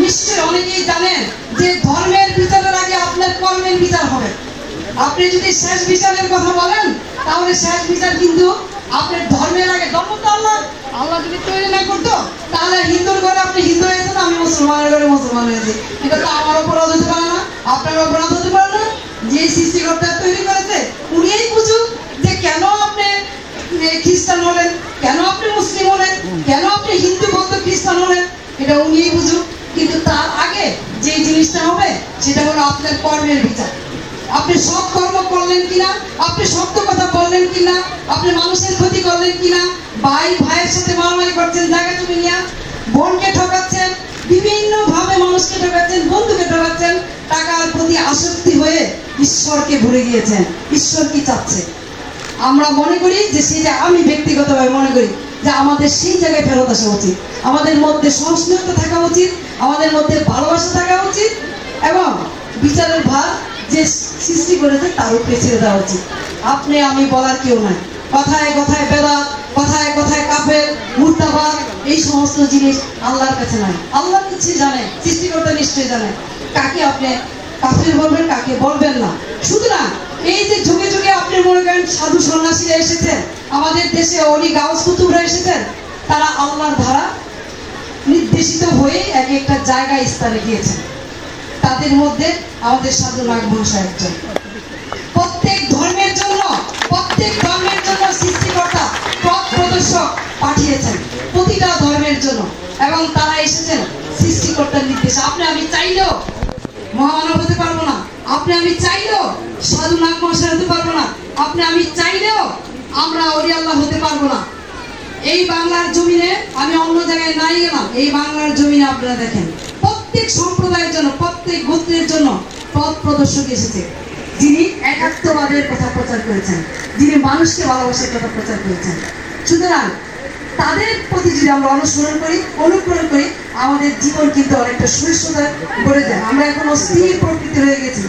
নিশ্চয়ই অনেকেই জানেন যে ধর্মের বিচারের আগে আপনার কর্মের বিচার হবে। আপনি যদি শেষ বিচারের কথা বলেন তাহলে শেষ বিচার কিন্তু আপনার ধর্মের আগে। ধর্ম তো আল্লাহ যদি তৈরি না করতো তাহলে হিন্দুর ঘরে আপনি হিন্দু হয়েছেন, আমি মুসলমানের ঘরে মুসলমান হয়েছি। এটা তো আমার অপরাধ হতে পারে না, আপনার অপরাধ হতে পারে না। যে সৃষ্টিকর্তা তৈরি করেছে উনিই বুঝুক যে কেন আপনি খ্রিস্টান হলেন, কেন আপনি মুসলিম হলেন, কেন আপনি হিন্দু বৌদ্ধ খ্রিস্টান হলেন, এটা উনিই বুঝুক। কিন্তু তার আগে যে জিনিসটা হবে সেটা হলো আপনার কর্মের বিচার। আপনি সৎ কর্ম করলেন কিনা, আপনি সত্য কথা বললেন কিনা, আপনি মানুষের ক্ষতি করলেন কিনা, ভাই ভাইয়ের সাথে মারামারি করছেন, জায়গা জমি নিয়ে বোনকে ঠকাচ্ছেন, বিভিন্ন ভাবে মানুষকে ঠকাচ্ছেন, বন্ধুকে ঠকাচ্ছেন, টাকার প্রতি আসক্তি হয়ে ঈশ্বরকে ভুলে গিয়েছেন। ঈশ্বর কি চাচ্ছে? আমরা মনে করি যে সেটা, আমি ব্যক্তিগতভাবে মনে করি যে আমাদের সেই জায়গায় ফেরত আসা উচিত। আমাদের মধ্যে সহিষ্ণুতা থাকা উচিত, আমাদের মধ্যে ভালোবাসা থাকা উচিত, এবং বিচারের ভার যে সৃষ্টি করেছে তার উপরে ছেড়ে দেওয়া উচিত। আপনি আমি বলার কেউ নাই। কথায় কথায় বেদাত, কথায় কথায় কাফের, মুর্তাবাদ, এই সমস্ত জিনিস আল্লাহর কাছে নাই। আল্লাহ নিশ্চয়ই জানে, সৃষ্টিকর্তা নিশ্চয়ই জানে কাকে আপনি কাফের বলবেন, কাকে বলবেন না। সুতরাং এই যে যুগে যুগে আপনি মনে করেন সাধু সন্ন্যাসীরা এসেছেন, আমাদের দেশে অলি গাউস কুতুবরা এসেছেন, তারা আল্লাহর ধারা নির্দেশিত হয়ে এক একটা জায়গায় স্থানে গিয়েছেন। তাদের মধ্যে আমাদের সাধু নাগ মহাশয় একজন। প্রত্যেক ধর্মের জন্য সৃষ্টিকর্তা পথ প্রদর্শক পাঠিয়েছেন, প্রতিটা ধর্মের জন্য, এবং তারা এসেছেন সৃষ্টিকর্তার নির্দেশে। আপনি আমি চাইলেও মহামানব হতে পারবো না, আপনি আমি চাইলেও সাধু নাগ মহাশয় হতে পারবো না, আপনি আমি চাইলেও আমরা অলি আল্লাহ হতে পারবো না। এই বাংলার জমিনে, আমি অন্য জায়গায় নাই গেলাম, এই বাংলার জমিনে আপনারা দেখেন প্রত্যেক সম্প্রদায়ের জন্য, প্রত্যেক গোত্রের জন্য পথ প্রদর্শক এসেছে, যিনি একাত্মবাদের কথা প্রচার করেছেন, যিনি মানুষকে ভালোবাসার কথা প্রচার করেছেন। সুতরাং তাদের প্রতি যদি আমরা অনুসরণ করি, অনুকরণ করি, আমাদের জীবন কিন্তু অনেকটা সুস্থতা গড়ে যায়। আমরা এখন অস্থির প্রকৃতি হয়ে গেছি।